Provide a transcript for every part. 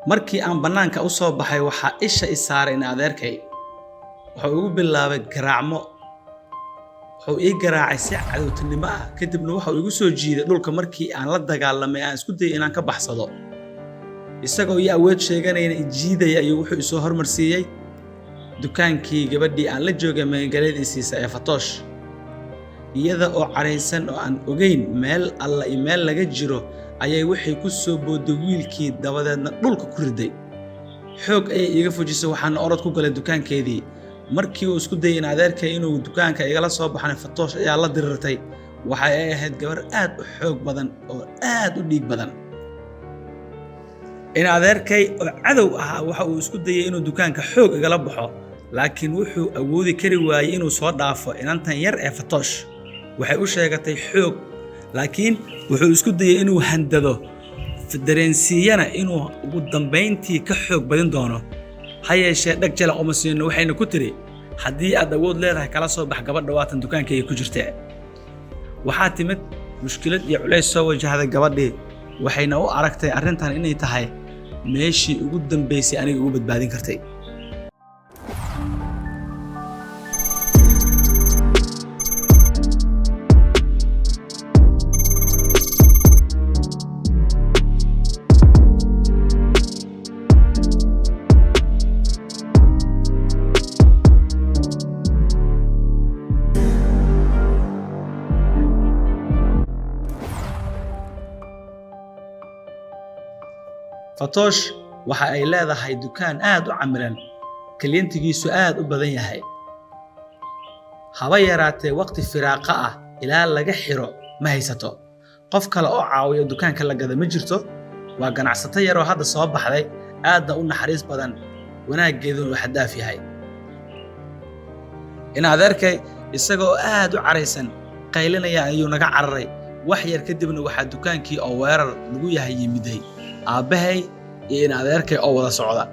markii aan bannaanka u soo baxay waxaa isha i saaray in adeerkay wuxuu ugu bilaabay garaacmo wuxuu ii garaacay si cadowtinimo ah kadibna wuxuu igu soo jiiday dhulka markii aan la dagaalamay aan isku dayay inaan ka baxsado isagoo ii awood sheeganayna i jiidaya ayuu wuxuu isoo hormarsiiyey dukaankii gabadhii aan la joogay magaaladiisa ee Fatoosh iyada oo careysan oo aan ogeyn meel alla iyo meel laga jiro ayay wixii ku soo booday wiilkii dabadeedna dhulka ku riday xoog ay iga fujisay waxaan orod ku galay dukaankeedii markii uu isku dayay in adeerkay inuu dukaanka igala soo baxay Fatoosh ayaa la dirirtay waxa ay ahayd gabar aad u xoog badan oo aad u dhiig badan in adeerkay oo cadow ah waxa uu isku dayay inuu dukaanka xoog igala baxo laakiin wuxuu awoodi kari waayay inuu soo dhaafo inantan yar ee Fatoosh waxay u sheegatay xoog laakiin wuxuu isku dayay inuu handado dareensiiyana inuu ugu dambeyntii ka xoog badin doono hayeeshee dhag jala uma siino waxayna ku tiri haddii aad awood leedahay kala soo bax gabadha waatan dukaankayga ku jirtay waxaa timid mushkilad iyo culays soo wajahday gabadhii waxayna u aragtay arrintan inay tahay meeshii ugu dambeysay aniga ugu badbaadin kartay Fatoosh waxa ay leedahay dukaan aad u camiran klientigiisu aad u badan yahay haba yaraatee waqti firaaqa ah ilaa laga xiro ma haysato qof kale oo caawiyo dukaanka la gada ma jirto waa ganacsato yar oo hadda soo baxday aadna u naxariis badan wanaageeduna waxa daaf yahay in adeerkay isagoo aad u careysan qaylinaya ayuu naga cararay wax yar kadibna waxa dukaankii oo weerar lagu yahay yimiday aabahay iyo in adeerkay oo wada socda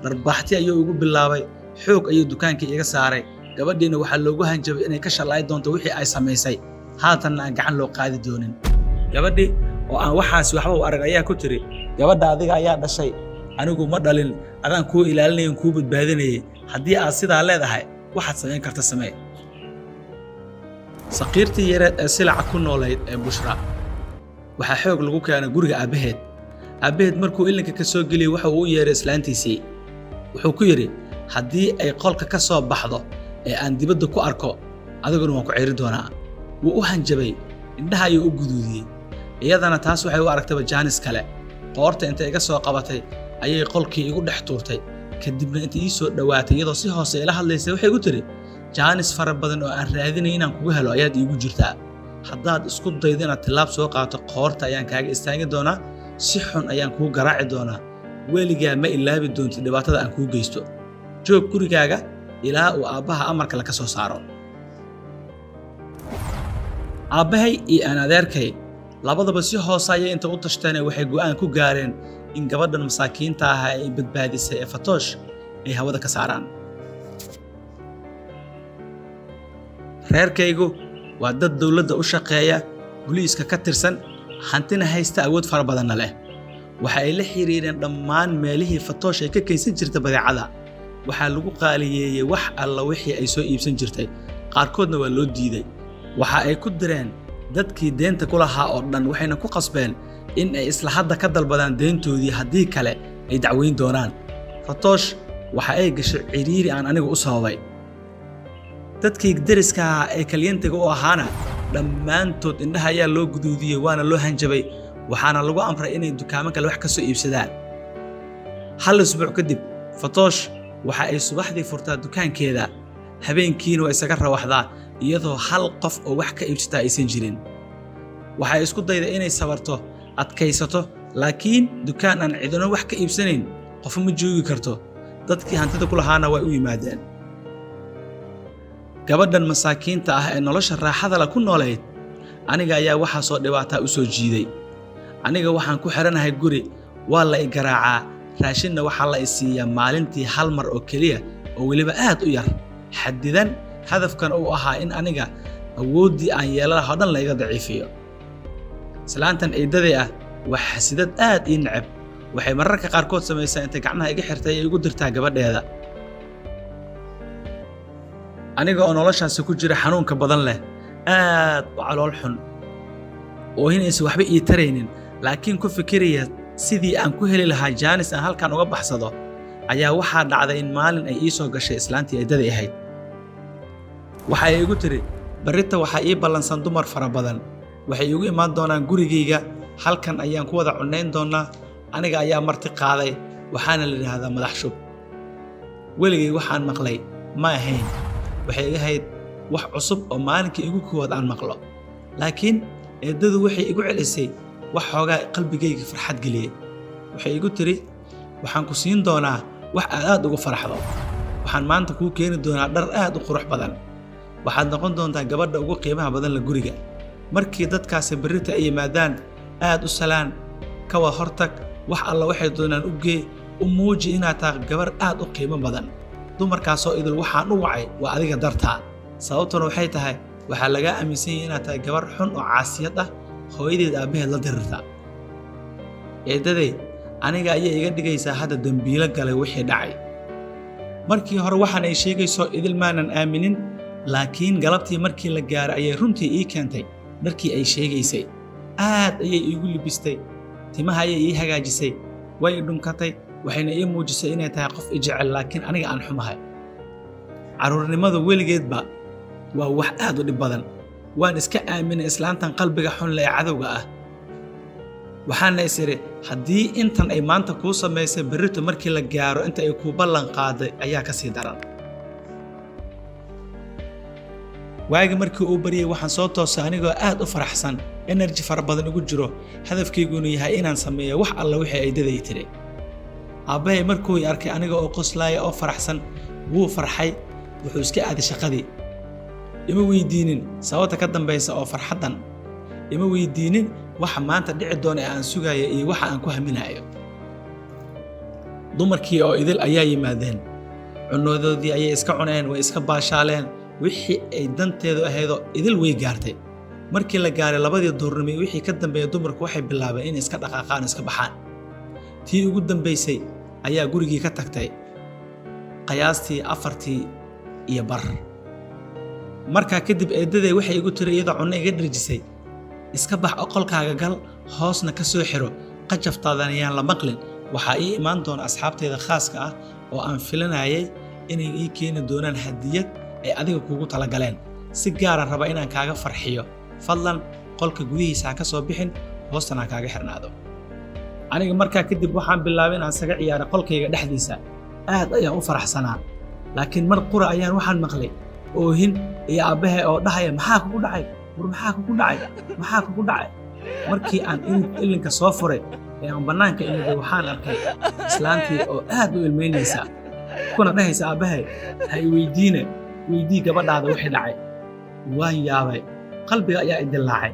darbaxti ayuu ugu bilaabay xoog ayuu dukaankii iga saaray gabadhiina waxa loogu hanjabay inay ka shalay doonto wixii ay sameysay haatanna aan gacan loo qaadi doonin gabadhii oo aan waxaas waxba u arag ayaa ku tiri gabadha adiga ayaa dhashay anigu ma dhalin adaan ku ilaalinayn ku badbaadinayay haddii aad sidaa leedahay waxaad sameyn kartaa samee saqiirtii yareed ee silaca ku noolayd ee Bushra waxa xoog lagu keenay guriga aabaheed markuu ilinka ka soo galiyay waxa uu yeeray islaantiisii wuxuu ku yiri haddii ay qolka ka soo baxdo ee aan dibadda ku arko adiguna waan ku ciiri doonaa wuu u hanjabay indhaha ayuu u guduudiyay iyadana taas waxay u aragtay jaanis kale qoorta inta iga soo qabatay ayay qolkii igu dhex tuurtay kadibna inta ii soo dhawaatay iyadoo si hoose ila hadlaysay waxay igu tiri jaanis fara badan oo aan raadinay inaan kugu helo ayaad iigu jirtaa haddaad isku daydo inaad tilaab soo qaato qoorta ayaan kaaga istaagi doonaa si xun ayaan kuu garaaci doonaa weligaa ma ilaabi doontid dhibaatada aan kuu geysto joog gurigaaga ilaa uu aabbaha amarka la ka soo saaro aabbahay iyo aan adeerkay labadaba si hoose ayay inta u tashteen waxay go'aan ku gaareen in gabadhan masaakiinta ah ay badbaadisay ee Fatoosh ay hawada ka saaraan reerkaygu waa dad dawladda u shaqeeya booliiska ka tirsan hantina haysta awood fara badan leh waxa ay la xiriireen dhammaan meelihii Fatoosh ay ka kaysan jirtay badeecada waxa lagu qaaliyeeyay wax alla wixii ay soo iibsan jirtay qaarkoodna waa loo diiday waxa ay ku direen dadkii deenta ku lahaa oo dhan waxayna ku qasbeen in ay isla hadda ka dalbadaan deentoodii haddii kale ay dacweyn doonaan Fatoosh waxa ay gashay ciriiri aan anigu u sababay dadkii deriska ee klientiga u ahaana dhammaantood indhaha ayaa loo guduudiyay waana loo hanjabay waxaana lagu amray inay dukaamo kale wax ka soo iibsadaan hal usbuuc kadib Fatoosh waxa ay subaxdii furtaa dukaankeeda habeenkiina way isaga rawaxdaa iyadoo hal qof oo wax ka iibsata aysan jirin waxay isku dayday inay sabarto adkaysato laakiin dukaan aan cidina wax ka iibsanayn qof ma joogi karto dadkii hantida ku lahaana way u yimaadeen gabadhan masaakiinta ah ee nolosha raaxada la ku nooleed aniga ayaa waxa soo dhibaataa u soo jiiday aniga waxaan ku xiranahay guri waa la i garaacaa raashinna waxa la i siiyaa maalintii hal mar oo kaliya oo waliba aad u yar xadidan hadafkan uu ahaa in aniga awoodii aan yeelanahay dhan la iga daciifiyo islaantan eedaday ah wax xasidad aad ii nacab waxay mararka qaarkood samaysaa intay gacmaha iga xirtay ay igu dirtaa gabadheeda. Aniga oo noloshaasi ku jira xanuunka badan leh, aad u calool xun, oo inaysan waxba ii taraynin, laakiin ku fikiraya sidii aan ku heli lahaa jaanis aan halkan uga baxsado, ayaa waxaa dhacday in maalin ay ii soo gashay islaantii eedaday ahayd. Waxa ay igu tiri, barrita waxaa ii ballansan dumar fara badan, waxay igu imaan doonaan gurigayga, halkan ayaan ku wada cunnayn doonaa, aniga ayaa marti qaaday, waxaana la yidhaahdaa madax shub. Weligay waxaan maqlay ma ahayn, waxay iga ahayd wax cusub oo maalinkii igu koowaad aan maqlo, laakiin eedadu waxay igu celisay wax xoogaa qalbigayga farxad geliyey. Waxay igu tiri, waxaan ku siin doonaa wax aad ugu faraxdo, waxaan maanta kuu keeni doonaa dhar aad u qurux badan, waxaad noqon doontaa gabadha ugu qiimaha badan la guriga. Markii dadkaasi barrita ay yimaadaan, aad u salaan, ka wada hortag, wax alla waxay doonaan u gee, u muuji inaad tahay gabar aad u qiimo badan. Dumarkaasoo idil waxaan u wacay waa adiga dartaa, sababtuna waxay tahay waxaa lagaa aaminsan yahay inaad tahay gabar xun oo caasiyad ah, hooyadeed aabbaheed la dirirta. Eedaday aniga ayay iga dhigaysaa hadda dambiilo galay wixii dhacay. Markii hore waxaan ay sheegayso idil maanan aaminin, laakiin galabtii markii la gaaray ayay runtii ii keentay dharkii ay sheegaysay. Aad ayay iigu libistay, timaha ayay ii hagaajisay, way i dhunkatay, waxayna ii muujisay inay tahay qof i jecel laakiin aniga aan xumahay. Carruurnimadu weligeedba waa wax aad u dhib badan. Waan iska aaminay islaantan qalbiga xun leh ee cadowga ah. Waxaana is iri haddii intan ay maanta kuu samaysay barrito markii la gaaro inta ay kuu ballan qaaday ayaa ka sii daran. Waagi markii uu baryay waxaan soo toosay anigoo aad u faraxsan, energy fara badan igu jiro, hadafkayguna yahay inaan sameeyo wax alla wixii ay daday tiri. Aabbahay markuu i arkay aniga oo qoslaaya oo faraxsan, wuu farxay, wuxuu iska aaday shaqadii. Ima weydiinin sababta ka dambaysa oo farxaddan, ima weydiinin waxa maanta dhici doona ee aan sugayo iyo waxa aan ku haminayo. Dumarkii oo idil ayaa yimaadeen, cunnadoodii ayay iska cuneen, way iska baashaaleen, wixii ay danteedu ahaydoo idil way gaartay. Markii la gaaray labadii duurnimo wixii ka dambeeyay dumarku waxay bilaabeen inay iska dhaqaaqaan iska baxaan. Tii ugu dambaysay ayaa gurigii ka tagtay qiyaastii 4:15. Markaa kadib eedaday waxay igu tiri iyada cunno iga dharjisay, iska bax qolkaaga gal, hoosna ka soo xiro, qajaftaadana yaan la maqlin, waxaa ii imaan doona asxaabteeda khaaska ah oo aan filanayay inay ii keeni doonaan hadiyad ay adiga kugu talagaleen, si gaara raba inaan kaaga farxiyo, fadlan qolka gudihiisa ha ka soo bixin, hoostana ha kaaga xirnaado. Aniga markaa kadib waxaan bilaabay inaan isaga ciyaaro qolkayga dhexdiisa, aad ayaan u faraxsanaa, laakiin mar qura ayaan waxaan maqlay oohin iyo aabbahay oo dhahaya maxaa kugu dhacay, war maxaa kugu dhacay, maxaa kugu dhacay. Markii aan ilinka soo furay ee aan bannaanka imiday waxaan arkay islaantii oo aad u ilmeynaysa, kuna dhahaysa aabbahay ha i weydii gabadhaada wixii dhacay. Waan yaabay, qalbiga ayaa i dillaacay.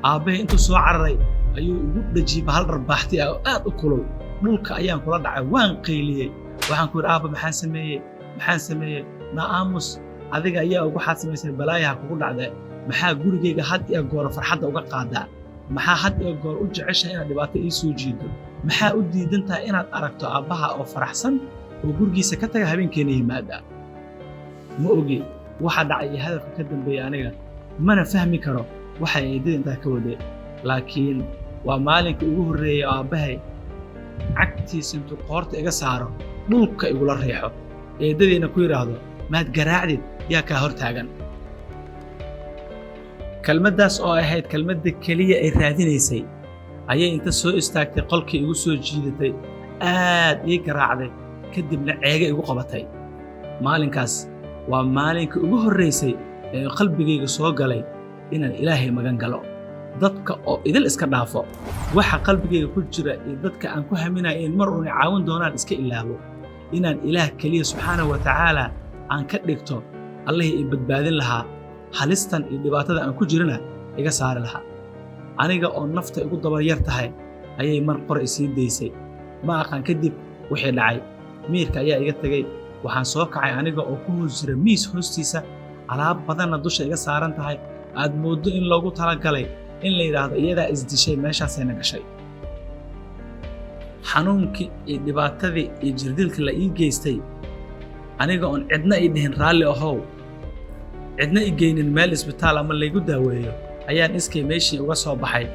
Aabbahay intuu soo cararay ayuu igu dhajiyey bahal dharbaaxti ah oo aad u kulul, dhulka ayaan kula dhacay, waan qayliyey. Waxaan ku yidhi aabba maxaan sameeyey, na aamus, adiga ayaa ugu xaad samaysay balaayaha kugu dhacday, maxaa gurigayga had iyo goor farxadda uga qaadaa, maxaa had iyo goor u jeceshahay inaad dhibaato ii soo jiido, maxaa u diidan tahay inaad aragto aabbaha oo faraxsan oo gurigiisa ka taga habeenkeena yimaada. Ma ogi waxa dhacay iyo hadafka ka dambeeya aniga, mana fahmi karo waxa eedada intaa ka waday, laakiin waa maalinkii ugu horreeyay oo aabbahay cagtiisa intuu qoorta iga saaro dhulka igula riixo, eedadiina ku yidhaahdo maad garaacdid yaa kaa hor taagan. Kelmaddaas oo ahayd kelmadda keliya ay raadinaysay ayay inta soo istaagtay qolkii igu soo jiidatay, aad ii garaacday, kadibna ceega igu qabatay. Maalinkaas waa maalinkii ugu horreysay ee qalbigayga soo galay inaan Ilaahay magan galo, dadka oo idil iska dhaafo, waxa qalbigayga ku jira iyo dadka aan ku haminayo in mar uun caawin doonaan iska ilaabo, inaan Ilaah keliya subxaanahu wa tacaala aan ka dhigto Allihii i badbaadin lahaa, halistan iyo dhibaatada aan ku jirana iga saari lahaa. Aniga oo nafta igu dabar yar tahay ayay mar qor isii daysay. Ma aqaan kadib wixii dhacay, miirka ayaa iga tagay, waxaan soo kacay aniga oo ku hoos jira miis hoostiisa, alaab badanna dusha iga saaran tahay, aad mooddo in loogu talagalay in la yidhaahdo iyadaa isdishay meeshaasayna gashay. xanuunkii iyo dhibaatadii iyo jirdilka la ii geystay aniga oon cidna ii dhihin raalli ahow cidna ii geynin meel isbitaal ama laygu daaweeyo ayaan iskay meeshii uga soo baxay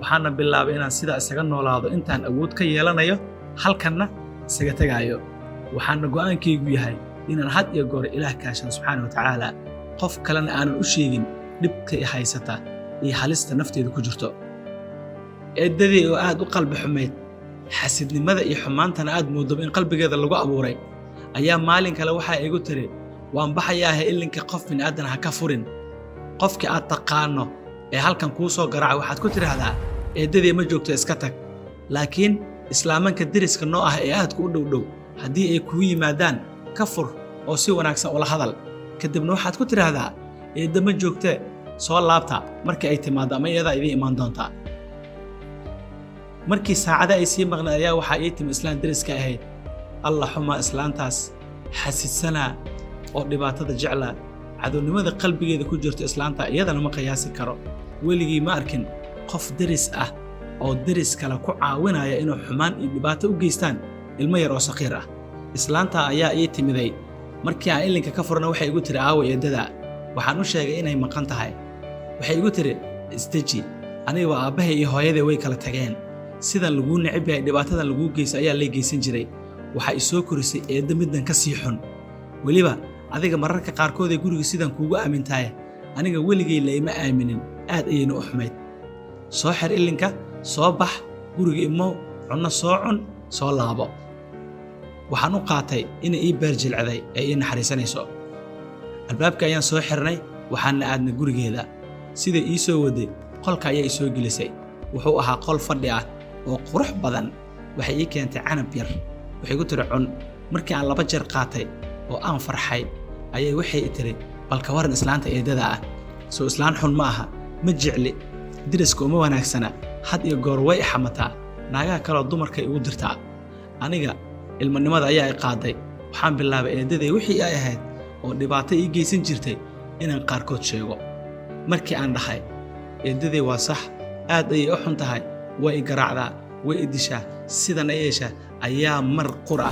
waxaana bilaabay inaan sidaa isaga noolaado intaan awood ka yeelanayo halkanna isaga tegaayo waxaana go'aankaygu yahay inaan had iyo goor ilaah kaashado subxaana wa tacaala qof kalena aanan u sheegin dhibka i haysata iyo halista nafteeda ku jirto eedadii oo aad u qalbi xumayd xasidnimada iyo xumaantana aad moodaba in qalbigeeda lagu abuuray ayaa maalin kale waxaa igu tiri waan baxayaahe ilinka qof bini'aadan ha ka furin qofkii aad taqaano ee halkan kuu soo garaaca waxaad ku tidhaahdaa eeddadii ma joogto iska tag laakiin islaamanka deriska noo ah ee aadku u dhowdhow haddii ay kugu yimaadaan ka fur oo si wanaagsan ula hadal kadibna waxaad ku tidhaahdaa eedda ma joogtee soo laabta markii ay timaaddo ama iyadaa idiin imaan doontaa markii saacada ay sii maqnay ayaa waxaa ii timi islaan deriska ahayd alla xumaa islaantaas xasidsanaa oo dhibaatada jeclaa cadownimada qalbigeeda ku jirto islaanta iyadana ma qiyaasi karo weligii ma arkin qof deris ah oo deris kale ku caawinaya inuu xumaan iyo dhibaato u geystaan ilmo yar oo saqiir ah islaanta ayaa ii timiday markii aan ilinka ka furna waxay igu tiri aaway eeddada waxaan u sheegay inay maqan tahay waxay igu tiri isdeji aniga waa aabbahay iyo hooyaday way kala tageen sidan laguu necib yahay dhibaatadan laguu geyso ayaa lay geysan jiray waxaa i soo korisay eedda middan ka sii xun weliba adiga mararka qaarkood ee guriga sidan kuugu aamintahay aniga weligay layma aaminin aad ayayna u xumayd soo xir ilinka soo bax guriga imow cunno soo cun soo laabo waxaan u qaatay inay ii beer jilcday ee ii naxariisanayso albaabka ayaan soo xirnay waxaana aadna gurigeeda siday ii soo waday qolka ayaa ii soo gelisay wuxuu ahaa qol fadhi ah oo qurux badan waxay ii keentay canab yar waxay ku tiri cun markii aan 2 jeer qaatay oo aan farxay ayay waxay tiri balka waran islaanta eedada ah soo islaan xun ma aha ma jecli deriska uma wanaagsana had iyo goor way xamataa naagaha kale dumarka igu dirtaa aniga ilmanimada ayaa i qaaday waxaan bilaabay eedadii wixii ay ahayd oo dhibaato ii geysan jirtay inaan qaarkood sheego markii aan dhahay eedadii waa sax aad ayay u xun tahay way i garaacdaa way i dishaa sidan ay yeeshaa ayaa mar qura